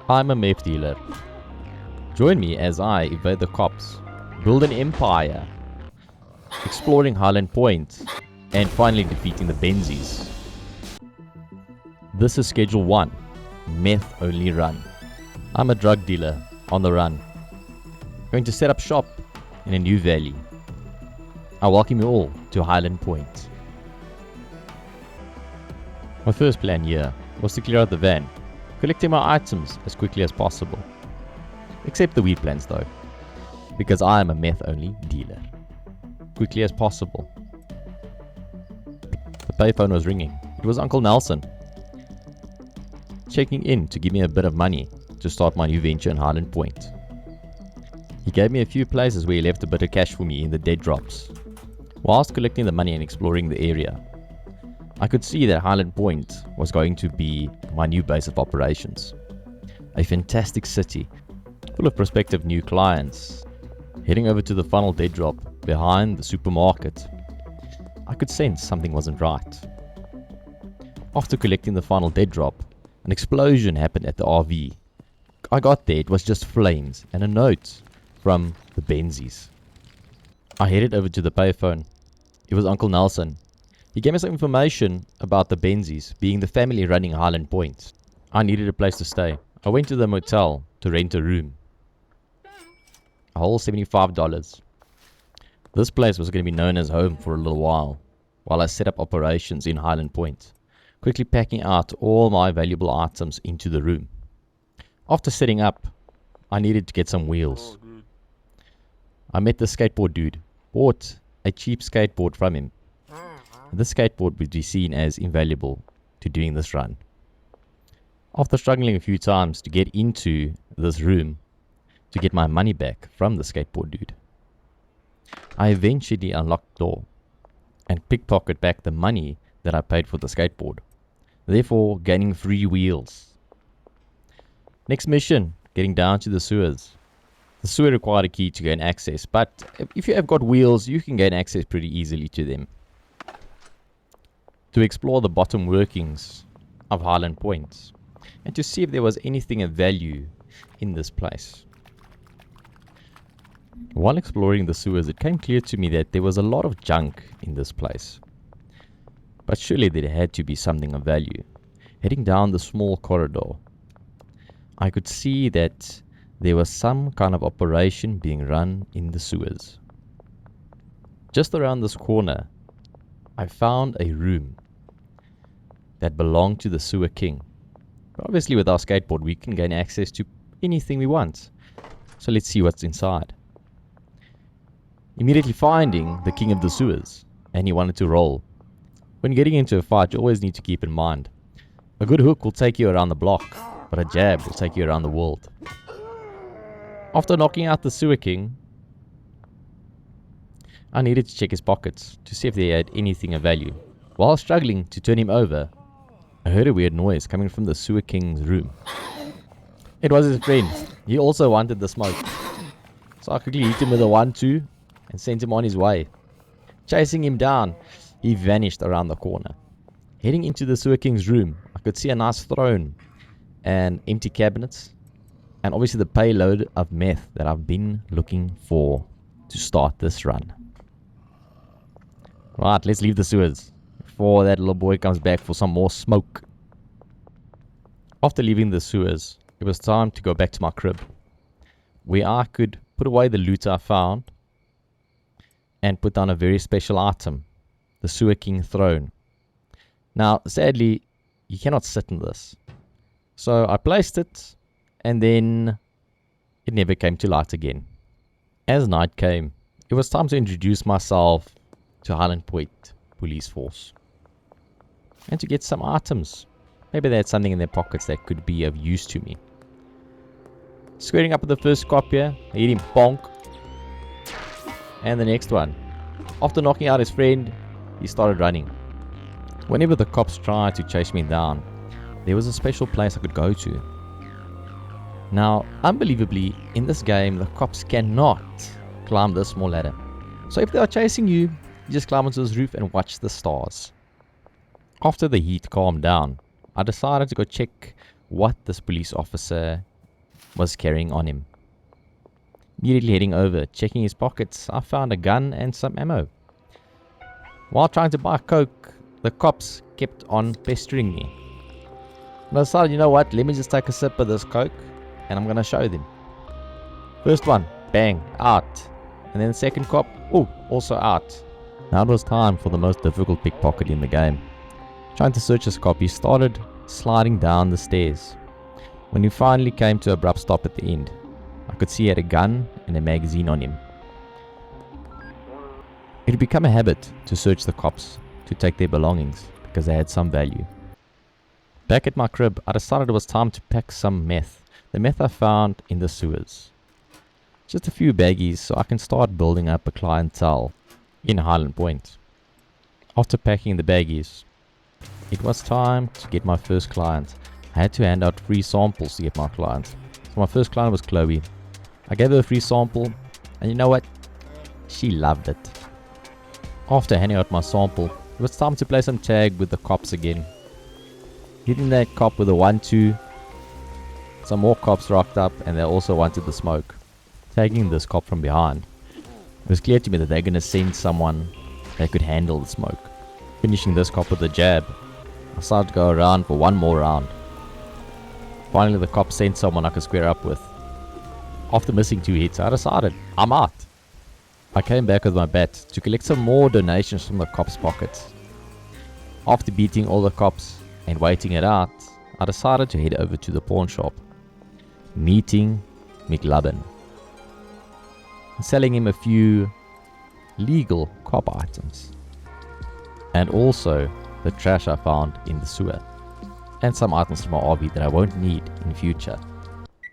I'm a meth dealer. Join me as I evade the cops, build an empire, exploring Highland Point, and finally defeating the Benzies. This is Schedule 1, Meth Only Run. I'm a drug dealer on the run, going to set up shop in a new valley. I welcome you all to Highland Point. My first plan here was to clear out the van, collecting my items as quickly as possible. Except the weed plants though, because I am a meth only dealer. Quickly as possible. The payphone was ringing. It was Uncle Nelson, checking in to give me a bit of money to start my new venture in Highland Point. He gave me a few places where he left a bit of cash for me in the dead drops. Whilst collecting the money and exploring the area, I could see that Highland Point was going to be my new base of operations. A fantastic city, full of prospective new clients. Heading over to the final dead drop behind the supermarket, I could sense something wasn't right. After collecting the final dead drop, an explosion happened at the RV. I got there, it was just flames and a note from the Benzies. I headed over to the payphone. It was Uncle Nelson. He gave me some information about the Benzies being the family running Highland Point. I needed a place to stay. I went to the motel to rent a room. A whole $75. This place was going to be known as home for a little while I set up operations in Highland Point, quickly packing out all my valuable items into the room. After setting up, I needed to get some wheels. I met the skateboard dude, bought a cheap skateboard from him. This skateboard would be seen as invaluable to doing this run. After struggling a few times to get into this room to get my money back from the skateboard dude, I eventually unlocked the door and pickpocket back the money that I paid for the skateboard, therefore gaining free wheels. Next mission, getting down to the sewers. The sewer required a key to gain access, but if you have got wheels, you can gain access pretty easily to them. To explore the bottom workings of Highland Point and to see if there was anything of value in this place. While exploring the sewers, it came clear to me that there was a lot of junk in this place. But surely there had to be something of value. Heading down the small corridor, I could see that there was some kind of operation being run in the sewers. Just around this corner, I found a room that belonged to the sewer king. But obviously with our skateboard we can gain access to anything we want. So let's see what's inside. Immediately finding the king of the sewers, and he wanted to roll. When getting into a fight, you always need to keep in mind, a good hook will take you around the block, but a jab will take you around the world. After knocking out the sewer king, I needed to check his pockets to see if they had anything of value. While struggling to turn him over, I heard a weird noise coming from the sewer king's room. It was his friend. He also wanted the smoke. So I quickly hit him with a 1-2 and sent him on his way. Chasing him down, he vanished around the corner. Heading into the sewer king's room, I could see a nice throne and empty cabinets, and obviously the payload of meth that I've been looking for to start this run. Right, let's leave the sewers before that little boy comes back for some more smoke. After leaving the sewers, it was time to go back to my crib, where I could put away the loot I found and put down a very special item, the sewer king throne. Now, sadly, you cannot sit in this. So I placed it, and then it never came to light again. As night came, it was time to introduce myself to Highland Point Police Force and to get some items. Maybe they had something in their pockets that could be of use to me. Squaring up with the first cop here, I hit him bonk. And the next one. After knocking out his friend, he started running. Whenever the cops tried to chase me down, there was a special place I could go to. Now, unbelievably, in this game, the cops cannot climb this small ladder. So if they are chasing you, you just climb onto this roof and watch the stars. After the heat calmed down, I decided to go check what this police officer was carrying on him. Immediately heading over, checking his pockets, I found a gun and some ammo. While trying to buy coke, the cops kept on pestering me. And I decided, you know what, let me just take a sip of this coke and I'm going to show them. First one, bang, out. And then the second cop, also out. Now it was time for the most difficult pickpocket in the game. Trying to search this cop, he started sliding down the stairs. When he finally came to an abrupt stop at the end, I could see he had a gun and a magazine on him. It had become a habit to search the cops to take their belongings because they had some value. Back at my crib, I decided it was time to pack some meth. The meth I found in the sewers. Just a few baggies so I can start building up a clientele in Highland Point. After packing the baggies, it was time to get my first client. I had to hand out free samples to get my client. So my first client was Chloe. I gave her a free sample, and you know what? She loved it. After handing out my sample, it was time to play some tag with the cops again. Hitting that cop with a 1-2. Some more cops rocked up and they also wanted the smoke. Tagging this cop from behind. It was clear to me that they're going to send someone that could handle the smoke. Finishing this cop with a jab, I decided to go around for one more round. Finally the cop sent someone I could square up with. After missing 2 hits, I decided, I'm out. I came back with my bat to collect some more donations from the cops' pockets. After beating all the cops and waiting it out, I decided to head over to the pawn shop, meeting McLubbin, and selling him a few legal cop items, and also the trash I found in the sewer, and some items from my RV that I won't need in future.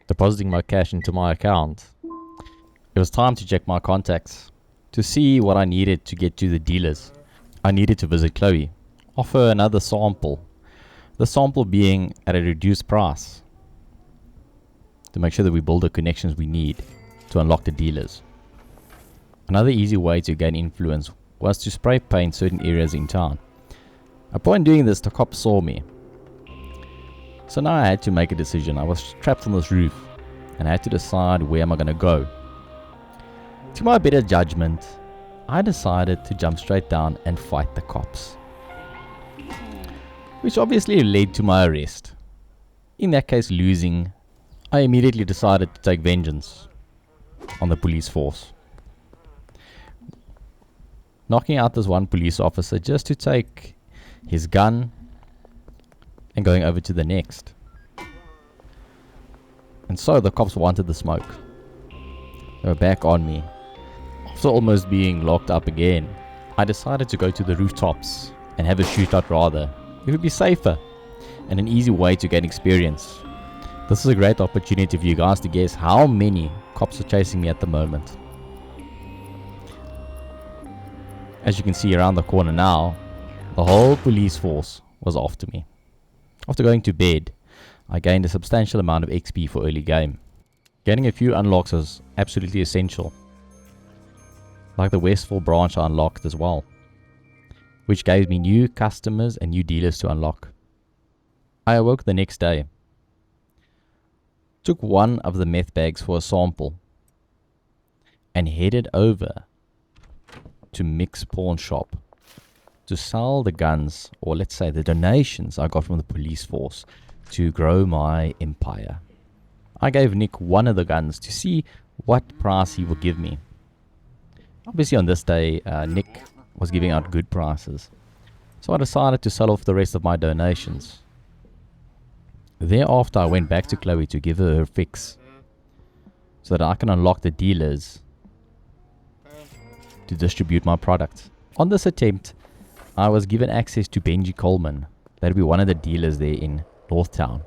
Depositing my cash into my account, it was time to check my contacts to see what I needed to get to the dealers. I needed to visit Chloe, offer another sample, the sample being at a reduced price, to make sure that we build the connections we need to unlock the dealers. Another easy way to gain influence was to spray paint certain areas in town. Upon doing this, the cops saw me. So now I had to make a decision. I was trapped on this roof and I had to decide where am I going to go. To my better judgment, I decided to jump straight down and fight the cops, which obviously led to my arrest. In that case, losing, I immediately decided to take vengeance on the police force, knocking out this one police officer just to take his gun and going over to the next. And so the cops wanted the smoke. They were back on me. After almost being locked up again, I decided to go to the rooftops and have a shootout rather. It would be safer and an easy way to gain experience. This is a great opportunity for you guys to guess how many cops are chasing me at the moment. As you can see around the corner now, the whole police force was after me. After going to bed, I gained a substantial amount of XP for early game. Getting a few unlocks is absolutely essential. Like the Westville branch I unlocked as well, which gave me new customers and new dealers to unlock. I awoke the next day, took one of the meth bags for a sample, and headed over to Mick's pawn shop to sell the guns, or let's say the donations I got from the police force to grow my empire. I gave Nick one of the guns to see what price he would give me. Obviously on this day, Nick was giving out good prices, so I decided to sell off the rest of my donations. Thereafter I went back to Chloe to give her fix, so that I can unlock the dealers to distribute my product. On this attempt, I was given access to Benzie Coleman. That'd be one of the dealers there in Northtown.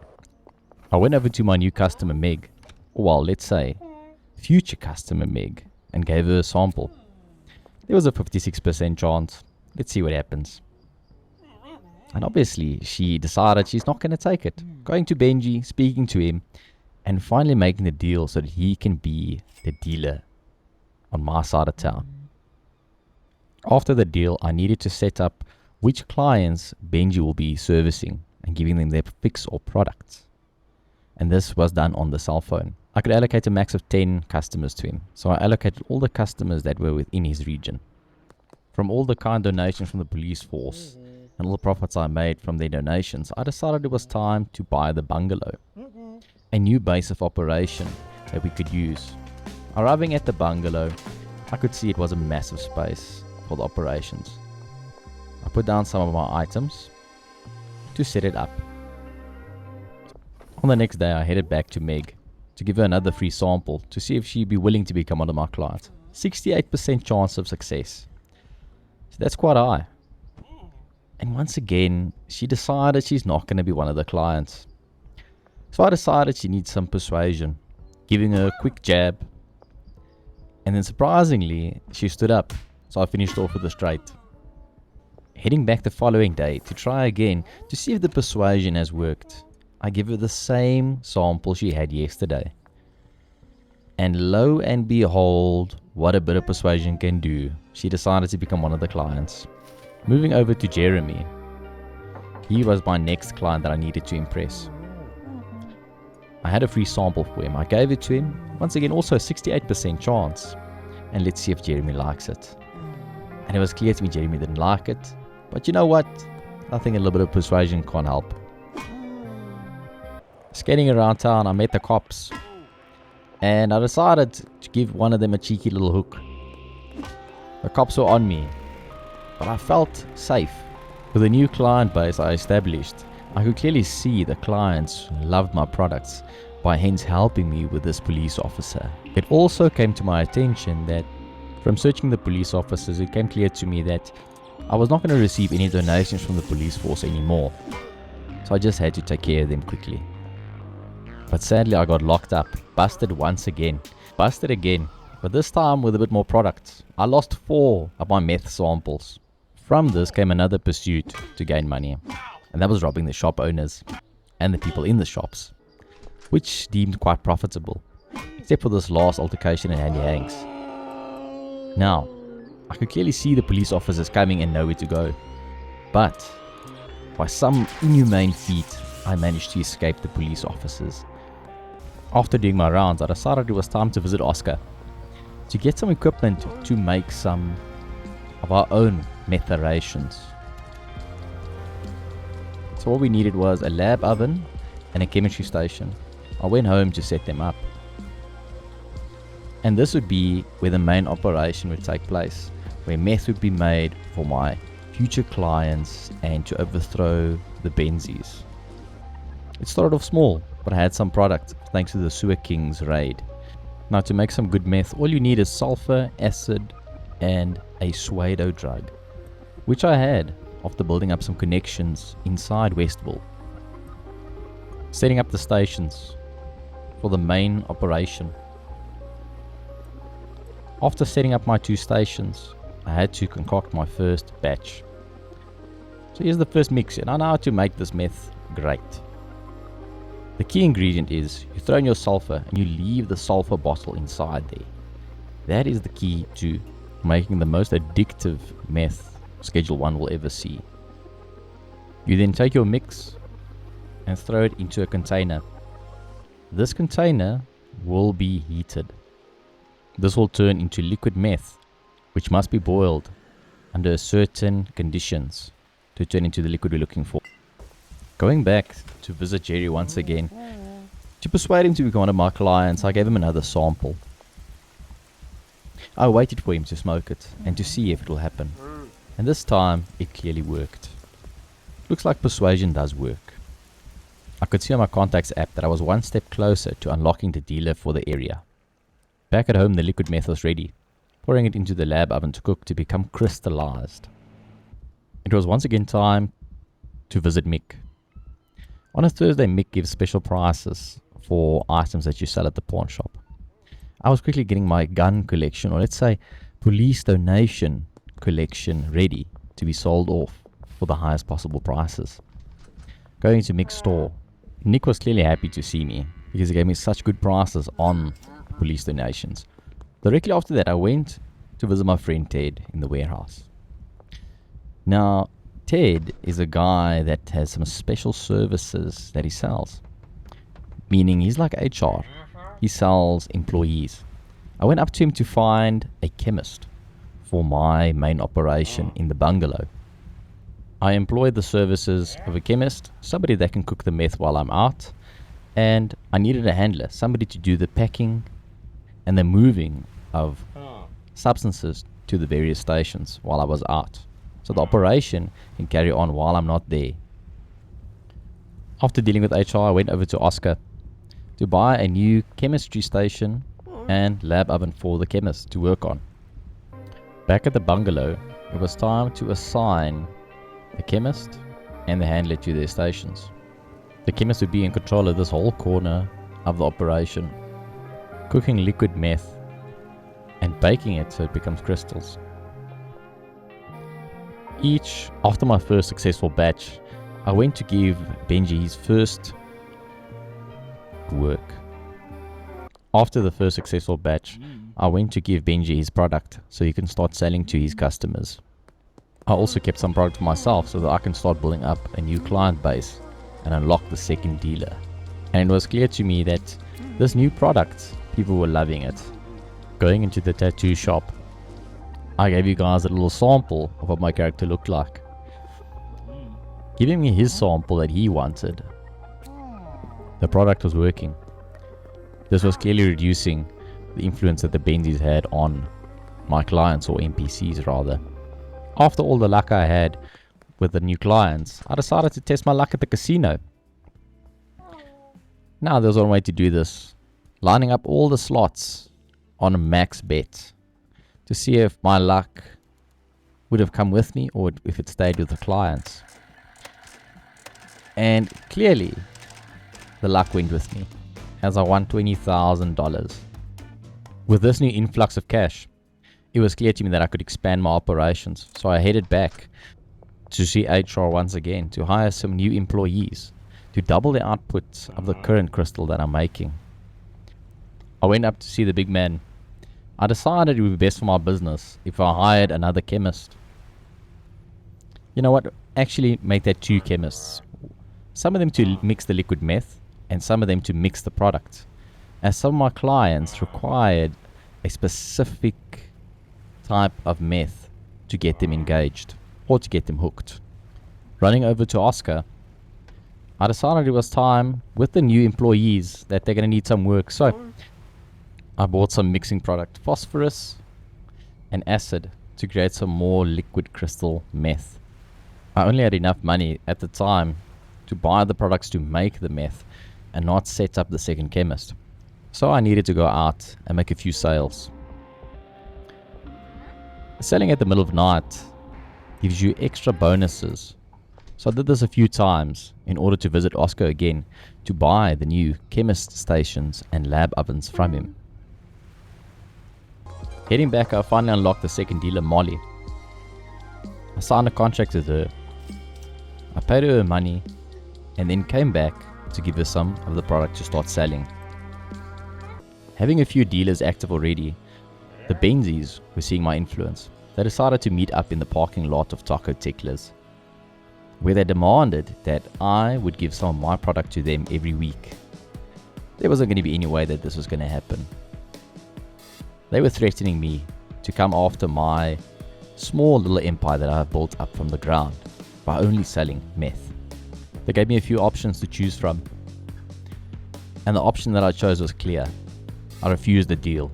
I went over to my new customer Meg, or well, let's say future customer Meg, and gave her a sample. There was a 56% chance. Let's see what happens. And obviously she decided she's not going to take it. Going to Benji, speaking to him, and finally making the deal so that he can be the dealer on my side of town. After the deal, I needed to set up which clients Benji will be servicing and giving them their fix or products. And this was done on the cell phone. I could allocate a max of 10 customers to him, so I allocated all the customers that were within his region. From all the kind donations from the police force and all the profits I made from their donations, I decided it was time to buy the bungalow, a new base of operation that we could use. Arriving at the bungalow, I could see it was a massive space for the operations. I put down some of my items to set it up. On the next day, I headed back to Meg to give her another free sample to see if she'd be willing to become one of my clients. 68% chance of success. So that's quite high. And once again, she decided she's not going to be one of the clients. So I decided she needs some persuasion, giving her a quick jab. And then surprisingly, she stood up. So I finished off with a straight. Heading back the following day to try again to see if the persuasion has worked. I give her the same sample she had yesterday. And lo and behold, what a bit of persuasion can do. She decided to become one of the clients. Moving over to Jeremy. He was my next client that I needed to impress. I had a free sample for him. I gave it to him. Once again, also a 68% chance. And let's see if Jeremy likes it. And it was clear to me Jeremy didn't like it. But you know what? I think a little bit of persuasion can't help. Skating around town, I met the cops. And I decided to give one of them a cheeky little hook. The cops were on me. But I felt safe. With the new client base I established, I could clearly see the clients loved my products, by hence helping me with this police officer. It also came to my attention that from searching the police officers, it came clear to me that I was not going to receive any donations from the police force anymore. So I just had to take care of them quickly. But sadly I got locked up, busted once again. Busted again, but this time with a bit more product. I lost 4 of my meth samples. From this came another pursuit to gain money. And that was robbing the shop owners and the people in the shops, which deemed quite profitable, except for this last altercation in Handy Hanks. Now, I could clearly see the police officers coming and nowhere to go. But, by some inhumane feat, I managed to escape the police officers. After doing my rounds, I decided it was time to visit Oscar to get some equipment to make some of our own methorations. So what we needed was a lab oven and a chemistry station. I went home to set them up. And this would be where the main operation would take place, where meth would be made for my future clients and to overthrow the Benzies. It started off small, but I had some product thanks to the Sewer Kings raid. Now to make some good meth, all you need is sulfur, acid and a pseudo drug, which I had after building up some connections inside Westville. Setting up the stations for the main operation. After setting up my 2 stations, I had to concoct my first batch. So here's the first mix, and I know how to make this meth great. The key ingredient is you throw in your sulfur and you leave the sulfur bottle inside there. That is the key to making the most addictive meth Schedule 1 will ever see. You then take your mix and throw it into a container. This container will be heated. This will turn into liquid meth, which must be boiled under certain conditions to turn into the liquid we're looking for. Going back to visit Jerry once again, to persuade him to become one of my clients, I gave him another sample. I waited for him to smoke it and to see if it will happen. And this time, it clearly worked. Looks like persuasion does work. I could see on my contacts app that I was one step closer to unlocking the dealer for the area. Back at home, the liquid meth was ready, pouring it into the lab oven to cook to become crystallized. It was once again time to visit Mick. On a Thursday, Mick gives special prices for items that you sell at the pawn shop. I was quickly getting my gun collection, or let's say police donation collection, ready to be sold off for the highest possible prices. Going to Mick's store, Nick was clearly happy to see me because he gave me such good prices on police donations. Directly after that, I went to visit my friend Ted in the warehouse. Now, Ted is a guy that has some special services that he sells, meaning he's like HR. He sells employees. I went up to him to find a chemist for my main operation in the bungalow. I employed the services of a chemist, somebody that can cook the meth while I'm out, and I needed a handler, somebody to do the packing and the moving of substances to the various stations while I was out, so the operation can carry on while I'm not there. After dealing with HR, I went over to Oscar to buy a new chemistry station and lab oven for the chemist to work on. Back at the bungalow, it was time to assign the chemist and the handler to their stations. The chemist would be in control of this whole corner of the operation, cooking liquid meth and baking it so it becomes crystals. After my first successful batch, I went to give Benji his first work. After the first successful batch, I went to give Benji his product so he can start selling to his customers. I also kept some product for myself so that I can start building up a new client base and unlock the second dealer. And it was clear to me that this new product, people were loving it. Going into the tattoo shop, I gave you guys a little sample of what my character looked like. Giving me his sample that he wanted, the product was working. This was clearly reducing the influence that the Benzies had on my clients, or NPCs rather. After all the luck I had with the new clients, I decided to test my luck at the casino. Now there's one way to do this, lining up all the slots on a max bet to see if my luck would have come with me or if it stayed with the clients. And clearly the luck went with me, as I won $20,000. With this new influx of cash, it was clear to me that I could expand my operations, so I headed back to see HR once again to hire some new employees to double the output of the current crystal that I'm making. I went up to see the big man. I decided it would be best for my business if I hired another chemist. You know what? Actually make that 2 chemists. Some of them to mix the liquid meth and some of them to mix the product, as some of my clients required a specific type of meth to get them engaged or to get them hooked. Running over to Oscar, I decided it was time with the new employees that they're going to need some work, so I bought some mixing product, phosphorus and acid, to create some more liquid crystal meth. I only had enough money at the time to buy the products to make the meth and not set up the second chemist, so I needed to go out and make a few sales. Selling at the middle of night gives you extra bonuses, so I did this a few times in order to visit Oscar again to buy the new chemist stations and lab ovens from him. Heading back, I finally unlocked the second dealer, Molly. I signed a contract with her. I paid her money and then came back to give her some of the product to start selling. Having a few dealers active already, the Benzies were seeing my influence. They decided to meet up in the parking lot of Taco Ticklers, where they demanded that I would give some of my product to them every week. There wasn't going to be any way that this was going to happen. They were threatening me to come after my small little empire that I have built up from the ground by only selling meth. They gave me a few options to choose from, and the option that I chose was clear. I refused the deal.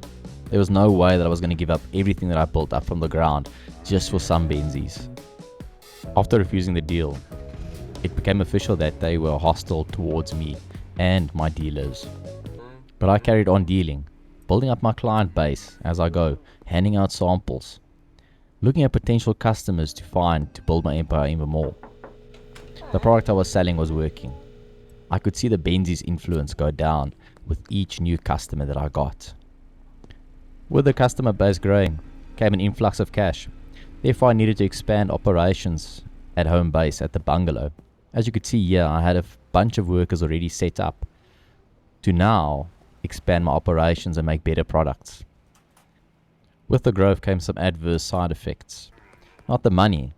There was no way that I was going to give up everything that I built up from the ground just for some Benzies. After refusing the deal, it became official that they were hostile towards me and my dealers. But I carried on dealing, building up my client base as I go, handing out samples, looking at potential customers to find to build my empire even more. The product I was selling was working. I could see the Benzie's influence go down with each new customer that I got. With the customer base growing came an influx of cash. Therefore, I needed to expand operations at home base at the bungalow. As you could see here, I had a bunch of workers already set up to now expand my operations and make better products. With the growth came some adverse side effects. Not the money,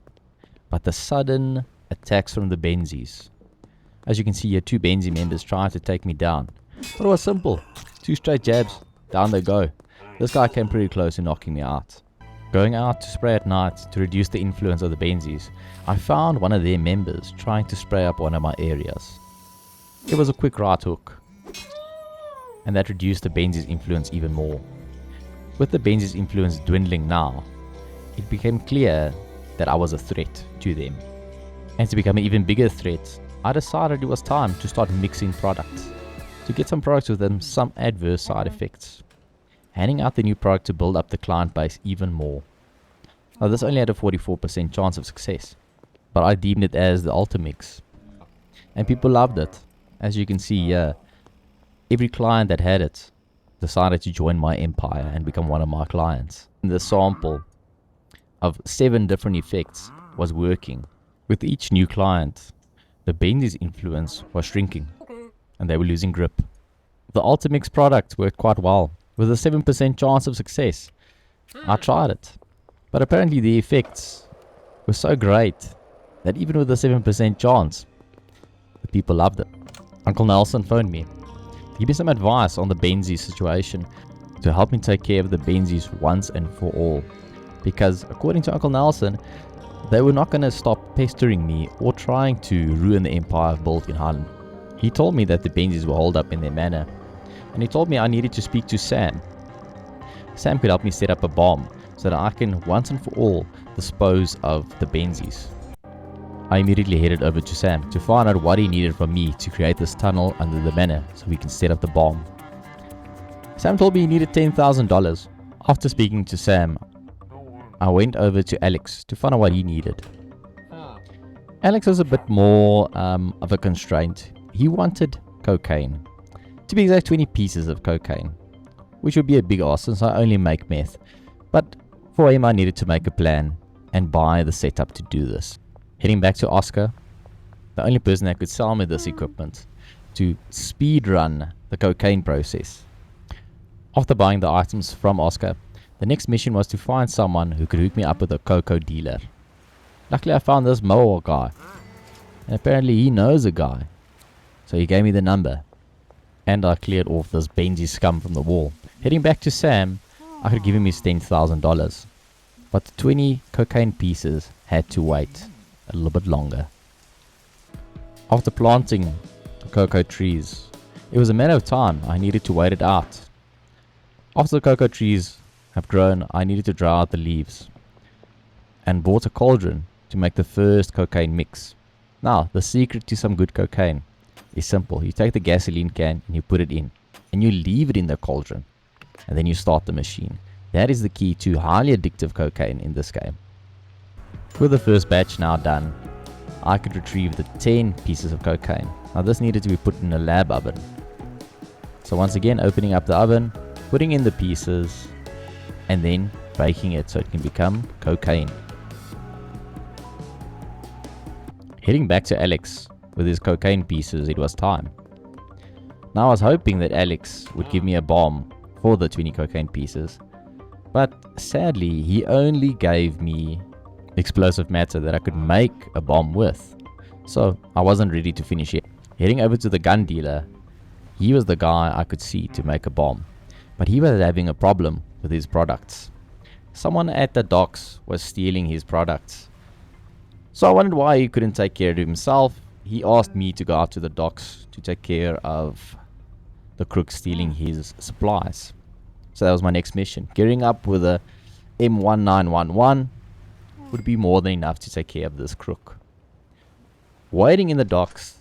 but the sudden attacks from the Benzies. As you can see here, 2 Benzie members tried to take me down. But it was simple. 2 straight jabs, down they go. This guy came pretty close to knocking me out. Going out to spray at night to reduce the influence of the Benzies, I found one of their members trying to spray up one of my areas. It was a quick right hook, and that reduced the Benzies' influence even more. With the Benzies' influence dwindling now, it became clear that I was a threat to them. And to become an even bigger threat, I decided it was time to start mixing products, to get some products with them some adverse side effects. Handing out the new product to build up the client base even more. Now this only had a 44% chance of success, but I deemed it as the Ultimix. And people loved it. As you can see here, every client that had it decided to join my empire and become one of my clients. And the sample of 7 different effects was working. With each new client, the Benzie's influence was shrinking and they were losing grip. The Ultimix product worked quite well with a 7% chance of success. I tried it, but apparently the effects were so great that even with a 7% chance, the people loved it. Uncle Nelson phoned me to give me some advice on the Benzie situation to help me take care of the Benzies once and for all. Because according to Uncle Nelson, they were not going to stop pestering me or trying to ruin the empire I've built in Highland. He told me that the Benzies were holed up in their manor, and he told me I needed to speak to Sam. Sam could help me set up a bomb so that I can once and for all dispose of the Benzies. I immediately headed over to Sam to find out what he needed from me to create this tunnel under the manor so we can set up the bomb. Sam told me he needed $10,000. After speaking to Sam, I went over to Alex to find out what he needed. Alex was a bit more of a constraint. He wanted cocaine. To be exact, 20 pieces of cocaine, which would be a big ask since I only make meth. But for him I needed to make a plan and buy the setup to do this. Heading back to Oscar, the only person that could sell me this equipment, to speed run the cocaine process. After buying the items from Oscar, the next mission was to find someone who could hook me up with a cocoa dealer. Luckily I found this Mohawk guy, and apparently he knows a guy, so he gave me the number, and I cleared off this Benzie scum from the wall. Heading back to Sam, I could give him his $10,000, but the 20 cocaine pieces had to wait a little bit longer. After planting the cocoa trees, it was a matter of time. I needed to wait it out. After the cocoa trees have grown, I needed to dry out the leaves and bought a cauldron to make the first cocaine mix. Now, the secret to some good cocaine is simple. You take the gasoline can and you put it in, and you leave it in the cauldron, and then you start the machine. That is the key to highly addictive cocaine in this game. With the first batch now done, I could retrieve the 10 pieces of cocaine. Now this needed to be put in a lab oven. So once again, opening up the oven, putting in the pieces, and then baking it so it can become cocaine. Heading back to Alex with his cocaine pieces, it was time. Now I was hoping that Alex would give me a bomb for the 20 cocaine pieces, but sadly he only gave me explosive matter that I could make a bomb with, so I wasn't ready to finish it. Heading over to the gun dealer, he was the guy I could see to make a bomb, but he was having a problem with his products. Someone at the docks was stealing his products, so I wondered why he couldn't take care of himself. He asked me to go out to the docks to take care of the crook stealing his supplies. So that was my next mission. Gearing up with a M1911 would be more than enough to take care of this crook. Waiting in the docks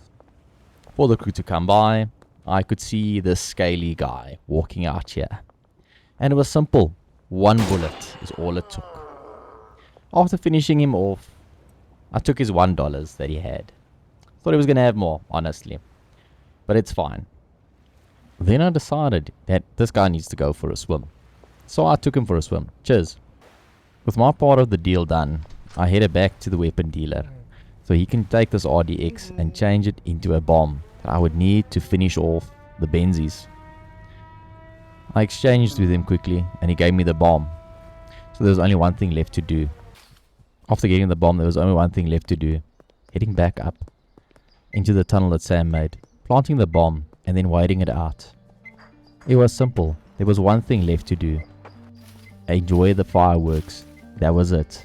for the crook to come by, I could see this scaly guy walking out here. And it was simple. 1 bullet is all it took. After finishing him off, I took his $1 that he had. Thought he was going to have more, honestly. But it's fine. Then I decided that this guy needs to go for a swim. So I took him for a swim. Cheers. With my part of the deal done, I headed back to the weapon dealer so he can take this RDX and change it into a bomb that I would need to finish off the Benzies. I exchanged with him quickly and he gave me the bomb. So there was only one thing left to do. After getting the bomb, there was only one thing left to do. Heading back up into the tunnel that Sam made, planting the bomb and then waiting it out. It was simple. There was one thing left to do. Enjoy the fireworks. That was it.